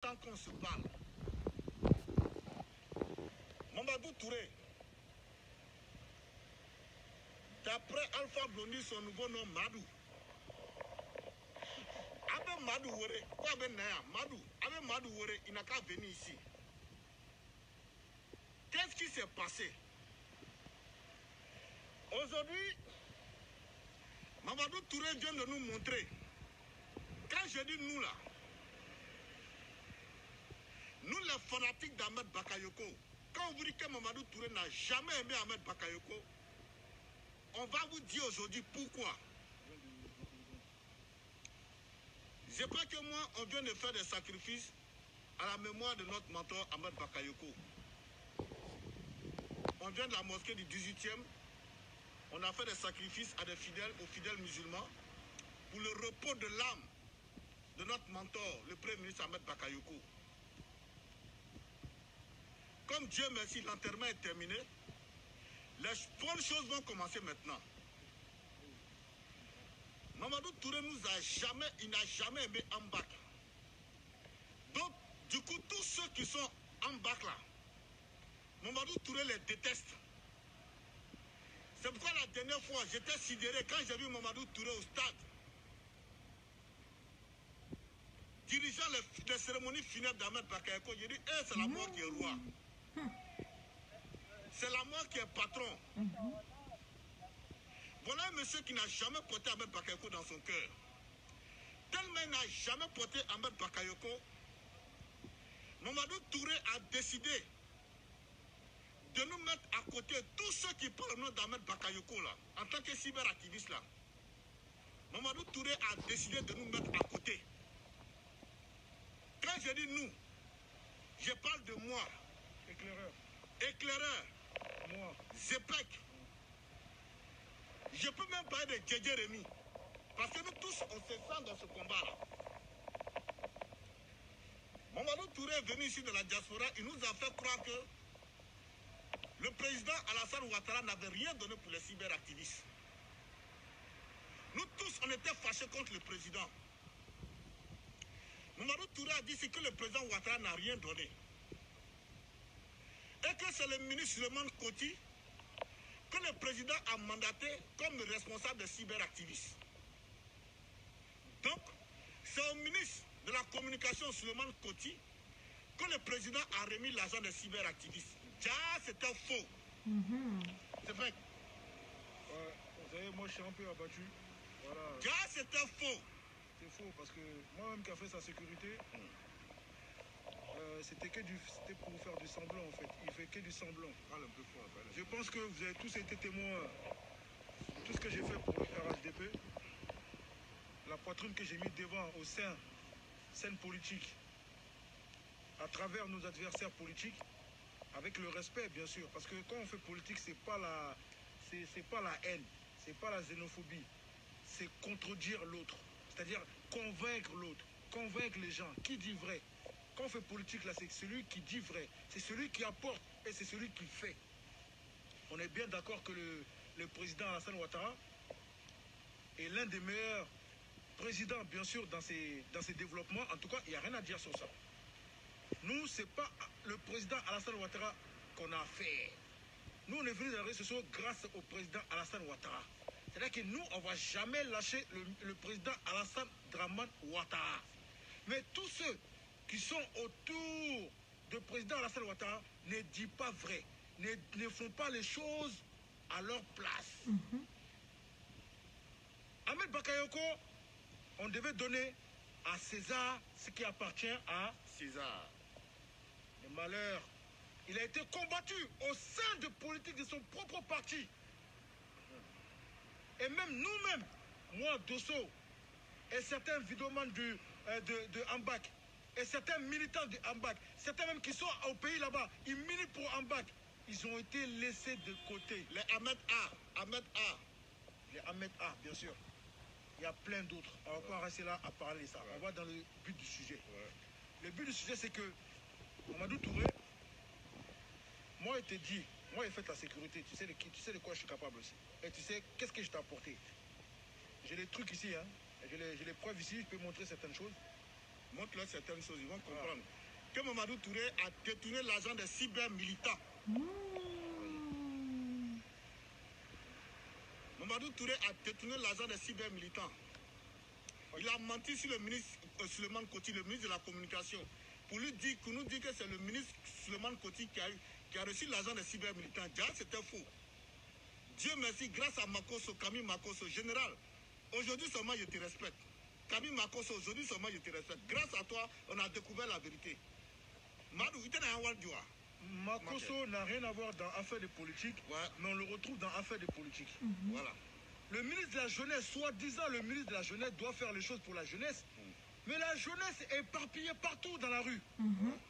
Tant qu'on se parle, Mamadou Touré, d'après Alpha Blondy, son nouveau nom Madou. Avec Madou Wore, quoi avec Naya, Madou, avec Madou Wore, il n'a qu'à venir ici. Qu'est-ce qui s'est passé? Aujourd'hui, Mamadou Touré vient de nous montrer. Quand je dis nous là, nous les fanatiques d'Ahmed Bakayoko, quand on vous dit que Mamadou Touré n'a jamais aimé Ahmed Bakayoko, on va vous dire aujourd'hui pourquoi. Je crois que moi, on vient de faire des sacrifices à la mémoire de notre mentor Ahmed Bakayoko. On vient de la mosquée du 18e. On a fait des sacrifices à des fidèles, aux fidèles musulmans, pour le repos de l'âme de notre mentor, le Premier ministre Ahmed Bakayoko. Comme Dieu merci, l'enterrement est terminé. Les bonnes choses vont commencer maintenant. Mamadou Touré il n'a jamais aimé Ambak. Donc, du coup, tous ceux qui sont Ambak là, Mamadou Touré les déteste. C'est pourquoi la dernière fois, j'étais sidéré quand j'ai vu Mamadou Touré au stade, dirigeant les cérémonies funèbres d'Ahmed Bakayoko. J'ai dit, c'est la mort qui est roi. C'est la mort qui est patron. Voilà un monsieur qui n'a jamais porté Ahmed Bakayoko dans son cœur. Tellement il n'a jamais porté Ahmed Bakayoko, Mamadou Touré a décidé de nous mettre à côté tous ceux qui parlent au nom d'Ahmed Bakayoko là, en tant que cyberactiviste là. Mamadou Touré a décidé de nous mettre à côté. Quand je dis nous, je parle de moi. Éclaireur. Éclaireur. Moi. Zepek. Je peux même parler de Djedje Rémi. Parce que nous tous, on se sent dans ce combat-là. Mamadou Touré est venu ici de la diaspora. Il nous a fait croire que le président Alassane Ouattara n'avait rien donné pour les cyberactivistes. Nous tous, on était fâchés contre le président. Mamadou Touré a dit que le président Ouattara n'a rien donné. Et que c'est le ministre Suleiman Koti que le président a mandaté comme le responsable des cyberactivistes. Donc, c'est au ministre de la communication Suleiman Koti que le président a remis l'argent des cyberactivistes. Ja, c'était faux. C'est vrai. Ouais, vous savez, moi je suis un peu abattu. Voilà. Ja, c'était faux. C'est faux parce que moi-même qui a fait sa sécurité, c'était pour faire du semblant en fait. Il fait que du semblant. Parle un peu fort. Je pense que vous avez tous été témoins de tout ce que j'ai fait pour le RHDP. La poitrine que j'ai mis devant au sein scène politique, à travers nos adversaires politiques, avec le respect bien sûr. Parce que quand on fait politique, c'est pas la haine, c'est pas la xénophobie, c'est contredire l'autre. C'est-à-dire convaincre l'autre, convaincre les gens. Qui dit vrai? Quand on fait politique, là, c'est celui qui dit vrai. C'est celui qui apporte et c'est celui qui fait. On est bien d'accord que le président Alassane Ouattara est l'un des meilleurs présidents, bien sûr, dans ses développements. En tout cas, il n'y a rien à dire sur ça. Nous, ce n'est pas le président Alassane Ouattara qu'on a fait. Nous, on est venus dans les réseaux sociaux grâce au président Alassane Ouattara. C'est-à-dire que nous, on ne va jamais lâcher le président Alassane Draman Ouattara. Mais tous ceux qui sont autour du président Alassane Ouattara ne disent pas vrai, ne font pas les choses à leur place. Ahmed Bakayoko, on devait donner à César ce qui appartient à César. Le malheur, il a été combattu au sein de politique de son propre parti. Et même nous-mêmes, moi, Dosso, et certains vidéomans de Ambak, et certains militants de Ambak, certains même qui sont au pays là-bas, ils militent pour Ambak, ils ont été laissés de côté. Les Ahmed A. Les Ahmed A, bien sûr. Il y a plein d'autres. On va pas rester là à parler de ça. On va dans le but du sujet. Le but du sujet, c'est que Mamadou Touré, moi, il te dit, moi, il fait la sécurité. Tu sais de quoi je suis capable aussi. Et tu sais, qu'est-ce que je t'ai apporté? J'ai les trucs ici, hein. J'ai les preuves ici, je peux montrer certaines choses. Montre-leur certaines choses, ils vont comprendre. Que Mamadou Touré a détourné l'argent des cyber-militants. Mamadou Touré a détourné l'argent des cyber-militants. Il a menti sur le ministre Suleiman Koti, le ministre de la Communication, pour lui dire, nous dire que c'est le ministre Suleiman Koti qui a reçu l'argent des cyber-militants. Déjà, c'était faux. Dieu merci, grâce à Makosso, Camille Makosso, général, aujourd'hui seulement je te respecte. Camille Makosso, aujourd'hui seulement je te respecte. Grâce à toi, on a découvert la vérité. Madou, il était dans un Diwa. Makosso n'a rien à voir dans affaires de politique, mais on le retrouve dans affaires de politique. Voilà. Le ministre de la Jeunesse, soi-disant le ministre de la Jeunesse doit faire les choses pour la jeunesse. Mais la jeunesse est éparpillée partout dans la rue.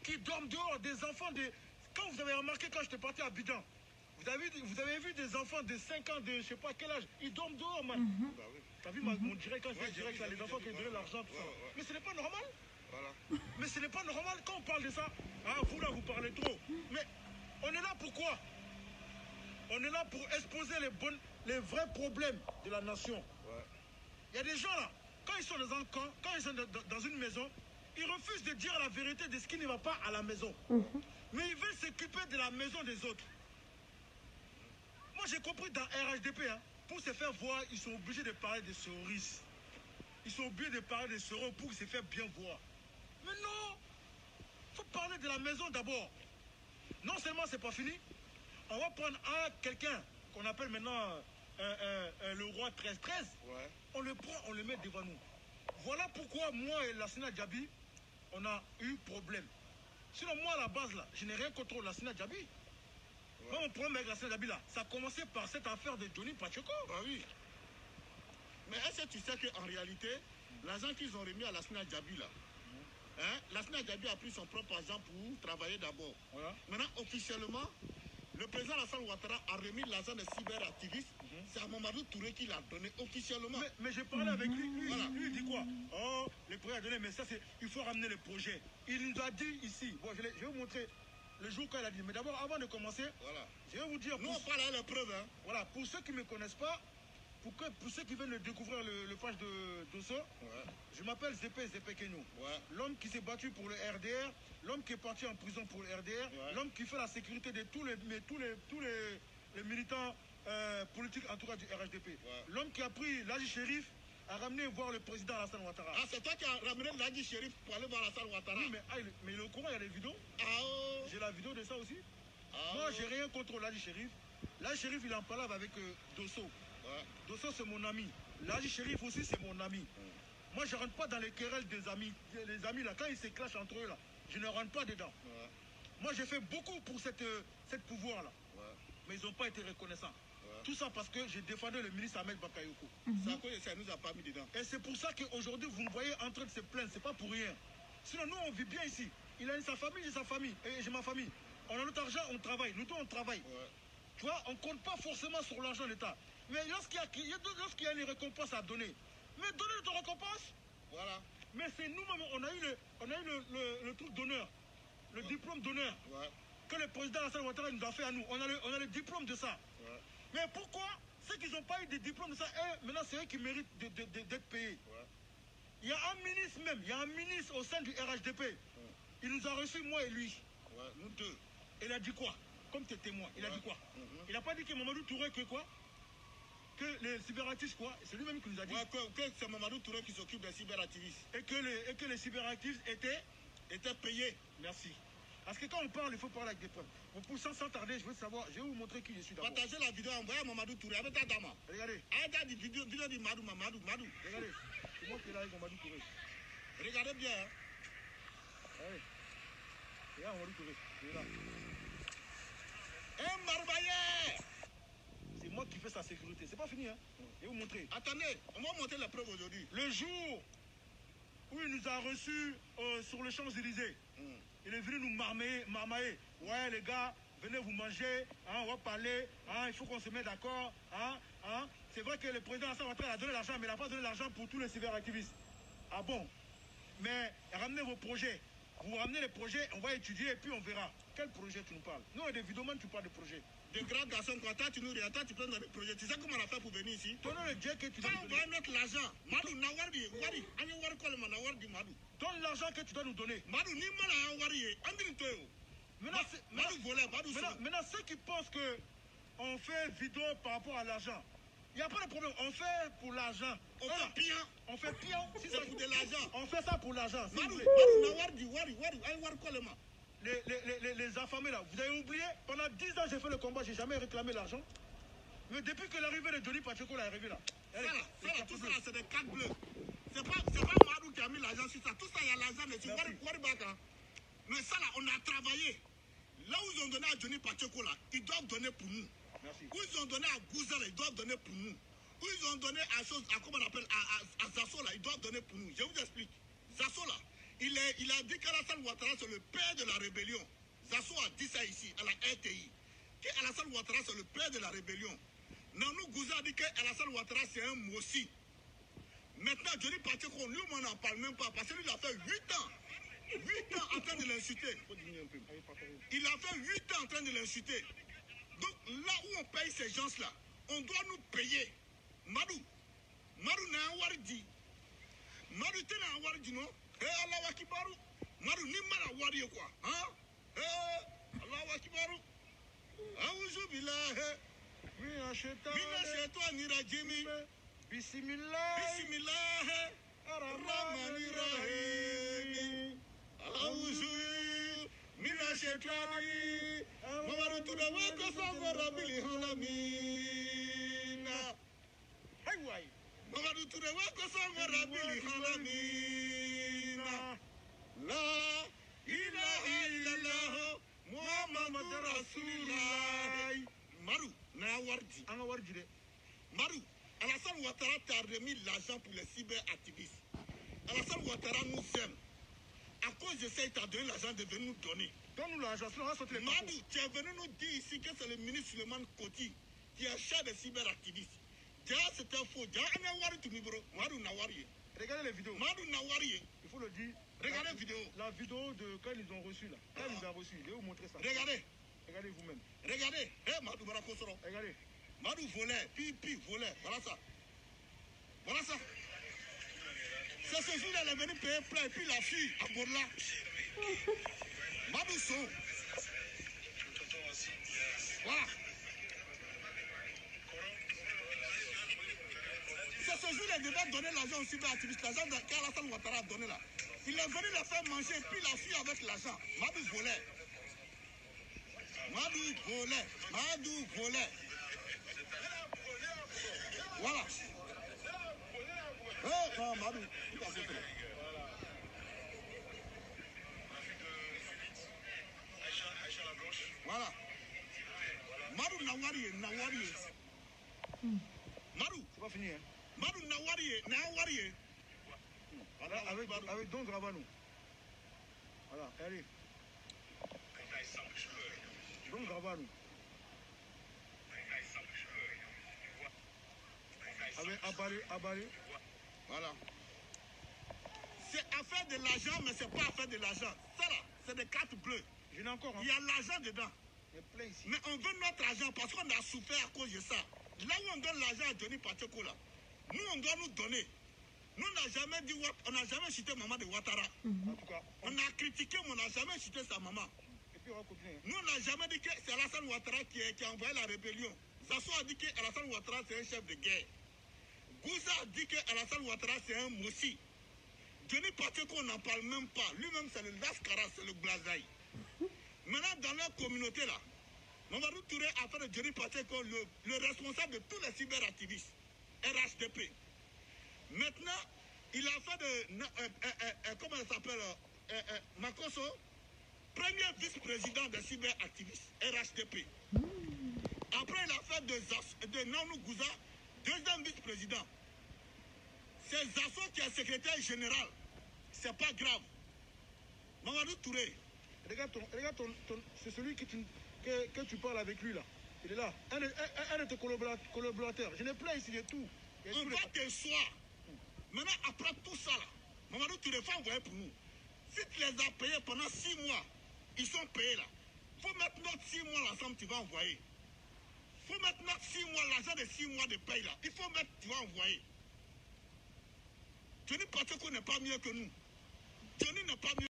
Qui dorment dehors, des enfants de... Quand vous avez remarqué, quand j'étais parti à Bidan, vous avez vu des enfants de 5 ans, de je sais pas quel âge, ils dorment dehors, man. Bah oui. T'as vu mon direct, quand je dis direct, là, les enfants qui donnent l'argent, tout ça. Mais ce n'est pas normal. Voilà. Mais ce n'est pas normal quand on parle de ça. Ah, vous là, vous parlez trop. Mais on est là pour quoi? On est là pour exposer les vrais problèmes de la nation. Il y a des gens là, quand ils sont dans un camp, quand ils sont dans une maison, ils refusent de dire la vérité de ce qui ne va pas à la maison. Mais ils veulent s'occuper de la maison des autres. Moi j'ai compris dans RHDP, hein, pour se faire voir, ils sont obligés de parler de cerises. Ils sont obligés de parler de seringues pour se faire bien voir. Mais non, il faut parler de la maison d'abord. Non seulement c'est pas fini, on va prendre quelqu'un qu'on appelle maintenant le roi 13-13. On le prend, on le met devant nous. Voilà pourquoi moi et Lassina Djabi, on a eu problème. Sinon moi à la base là, je n'ai rien contre Lassina Djabi. Moi mon problème avec Lassina Djabi là, ça a commencé par cette affaire de Johnny Pacheco. Bah oui. Mais est-ce que tu sais qu'en réalité, l'argent qu'ils ont remis à Lassina Djabi là, Lassina Djabi a pris son propre argent pour travailler d'abord. Maintenant, officiellement, le président Alassane Ouattara a remis l'argent des cyberactivistes. C'est à Mamadou Touré qui l'a donné officiellement. Mais j'ai parlé avec lui. Lui, il dit quoi? Oh, le président a donné, mais ça c'est, il faut ramener le projet. Il nous a dit ici, bon, je vais vous montrer le jour quand il a dit. Mais d'abord, avant de commencer, je vais vous dire... Nous, on parle à la preuve. Hein. Voilà, pour ceux qui ne me connaissent pas, pour ceux qui viennent de découvrir le page de Dosso, je m'appelle Zépé Kenyo. L'homme qui s'est battu pour le RDR, l'homme qui est parti en prison pour le RDR, l'homme qui fait la sécurité de tous les militants politiques, en tout cas du RHDP. L'homme qui a pris l'Aji Chérif à ramener voir le président Alassane Ouattara. Ah, c'est toi qui as ramené l'Aji Chérif pour aller voir Alassane Ouattara? Oui, mais il est au courant, il y a des vidéos. J'ai la vidéo de ça aussi. Moi, j'ai rien contre l'Aji Chérif. L'Aji Chérif, il en parle avec Dosso. Dosso, c'est mon ami. L'Aji Chérif aussi, c'est mon ami. Moi, je ne rentre pas dans les querelles des amis. Les amis, là, quand ils se clashent entre eux, là, je ne rentre pas dedans. Moi, j'ai fait beaucoup pour cette pouvoir-là. Mais ils n'ont pas été reconnaissants. Tout ça parce que j'ai défendu le ministre Ahmed Bakayoko. Ça nous a pas mis dedans. Et c'est pour ça qu'aujourd'hui, vous nous voyez en train de se plaindre. C'est pas pour rien. Sinon, nous, on vit bien ici. Il a sa famille, j'ai sa famille. Et j'ai ma famille. On a notre argent, on travaille. Nous, on travaille. Tu vois, on ne compte pas forcément sur l'argent de l'État. Mais lorsqu'il y a une récompense à donner, mais donnez notre récompense. Voilà. Mais c'est nous-mêmes, on a eu le truc d'honneur, le diplôme d'honneur que le président Alassane Ouattara nous a fait à nous. On a le diplôme de ça. Mais pourquoi ceux qui n'ont pas eu de diplôme de ça, maintenant c'est eux qui méritent d'être payés? Il y a un ministre même, il y a un ministre au sein du RHDP. Il nous a reçus, moi et lui. Nous deux. Il a dit quoi? Comme tes témoins, il a dit quoi? Il n'a pas dit que Mamadou Touré que quoi? Que les cyberactivistes quoi? C'est lui-même qui nous a dit. Que c'est Mamadou Touré qui s'occupe des cyberactivistes. Et que les cyberactivistes étaient payés. Merci. Parce que quand on parle, il faut parler avec des preuves. Pour sans tarder, je vais vous montrer qui je suis d'abord. Partagez la vidéo, envoyez à Mamadou Touré avec ta dame. Regardez. Regardez la vidéo de Madou. Regardez. C'est moi qui est là avec Mamadou Touré. Regardez bien. Allez. Regarde Mamadou Touré. Il est là. Un Marbaillais. C'est moi qui fais sa sécurité. C'est pas fini, hein. Je vais vous montrer. Attendez, on va montrer la preuve aujourd'hui. Le jour où il nous a reçus sur les Champs-Élysées, il est venu nous marmailler. Ouais, les gars, venez vous manger, hein, on va parler, hein, il faut qu'on se mette d'accord. C'est vrai que le président Alassane Ouattara a donné l'argent, mais il n'a pas donné l'argent pour tous les cyberactivistes. Ah bon? Mais ramenez vos projets. Vous ramenez les projets, on va étudier et puis on verra. Quel projet tu nous parles? Nous, on est des vidéomans, tu parles de projets. De grands garçons, quand toi, tu nous regardes, tu prends dans les projets. Tu sais comment on a fait pour venir ici? Ton nom est Dieu que tu vas donner. Quand on va mettre l'argent, Madou, Nawardi, Wari, Ani Wari Kolma, Nawardi, Madou. Donne l'argent que tu dois nous donner. Maintenant, ceux qui pensent qu'on fait vidéo par rapport à l'argent, il n'y a pas de problème. On fait pour l'argent. On fait pire. Si c'est pour de l'argent. On fait ça pour l'argent. Si les affamés là, vous avez oublié, pendant 10 ans j'ai fait le combat, j'ai jamais réclamé l'argent. Mais depuis que l'arrivée de Johnny Pacheco est arrivée là. Tout ça, c'est des cartes bleues. C'est pas Madou qui a mis l'argent sur ça. Tout ça, il y a l'argent dessus. Mais ça là, on a travaillé. Là où ils ont donné à Johnny Pacheco là, ils doivent donner pour nous. Merci. Où ils ont donné à Gouza là, ils doivent donner pour nous. Où ils ont donné à comment on appelle, à Zasso là, ils doivent donner pour nous. Je vous explique. Zasso là, il a dit qu'Alassane Ouattara c'est le père de la rébellion. Zasso a dit ça ici, à la RTI. Qu'Alassane Ouattara c'est le père de la rébellion. Nanou Gouza a dit qu'Alassane Ouattara c'est un Mossi. Maintenant, Johnny Pacheco, lui, on n'en parle même pas parce que lui, il a fait 8 ans. 8 ans en train de l'insulter. Il a fait 8 ans en train de l'insulter. Donc là où on paye ces gens-là, on doit nous payer. Madou n'a un wardi. Madou t'es un wardi, non? Eh, Allah wakibaru. Madou ni mala wardi quoi? Hein? Eh, Allah wakibaru. Aouzu billahi. Mina shaitan nirajimi. Bismillah. Bismillah. Rahmani Rahim. Aouzu mina shaitani. Mawaru tudawako sangora bili halamina. Hayway. Mawaru tudawako sangora bili halamina. La ilaha illallah Muhammad Rasulullah. Maru na wardi. Anga wardi de. Maru, Alassane Ouattara t'a remis l'argent pour les cyberactivistes. Alassane Ouattara nous aime. À cause de ça, il t'a donné l'argent de venir nous donner. Donne-nous l'argent, sinon on va sauter les papos. Madou, tu es venu nous dire ici que c'est le ministre Suleiman Koti qui achète des cyberactivistes. C'était faux. Regardez les vidéos. Madou Nawari. Il faut le dire. Regardez la vidéo. La vidéo de quand ils ont reçu là. Quand ils ont reçu, je vais vous montrer ça. Regardez. Regardez vous-même. Regardez. Madou Barakosoro. Regardez. Madou volait, puis volait. Voilà ça. Voilà ça. C'est ce jour-là, elle est venue payer plein et puis la fille à Borla. Madou son. Voilà. C'est ce jour-là, il devait donner l'argent au cyberactiviste. L'argent qu'Alassane Ouattara a donné là. Il est venu la faire manger et puis la fille avec l'argent. Madou volait. Madou volait. Madou volait. Voilà. Non, Madou. Voilà. Madou Nawari. Madou. C'est pas fini, hein. Madou Nawari. Voilà, avec Don Gravanou. Voilà, allez. Don Gravanou. Avec Abaré. Voilà. C'est affaire de l'argent, mais c'est pas affaire de l'argent. Ça là, c'est des cartes bleues. Je n'ai encore. Il y a l'argent dedans. Mais on veut notre argent parce qu'on a souffert à cause de ça. Là où on donne l'argent à Johnny Pacheco là, nous on doit nous donner. Nous on n'a jamais dit, on n'a jamais cité maman de Ouattara. En tout cas, on a critiqué, mais on n'a jamais cité sa maman. Et puis on va continuer. Nous on n'a jamais dit que c'est Alassane Ouattara qui a envoyé la rébellion. Zasso a dit que Alassane Ouattara c'est un chef de guerre. Gouza a dit que Alassane Ouattara c'est un Mossi. Johnny Pacheco on n'en parle même pas. Lui-même c'est le Lascara, c'est le Blazaï. Maintenant dans leur communauté là, Mamadou Touré a fait de Johnny Pacheco le responsable de tous les cyberactivistes, RHDP. Maintenant, il a fait de, comment il s'appelle, Makoso, premier vice-président des cyberactivistes, RHDP. Après, il a fait de Nanou Gouza, deuxième vice-président. C'est Zasso qui est secrétaire général. C'est pas grave. Mamadou Touré. Regarde c'est celui que tu parles avec lui là. Il est là. Un de tes collaborateurs. Je n'ai plein ici de tout. On va te soir. Maintenant, après tout ça là, Mamadou Touré va envoyer pour nous. Si tu les as payés pendant 6 mois, ils sont payés là. Il faut mettre notre 6 mois l'ensemble, tu vas envoyer. Il faut mettre notre 6 mois, l'argent de 6 mois de paye là. Il faut mettre, tu vas envoyer. Johnny Pacheco n'est pas mieux que nous. Johnny n'est pas mieux.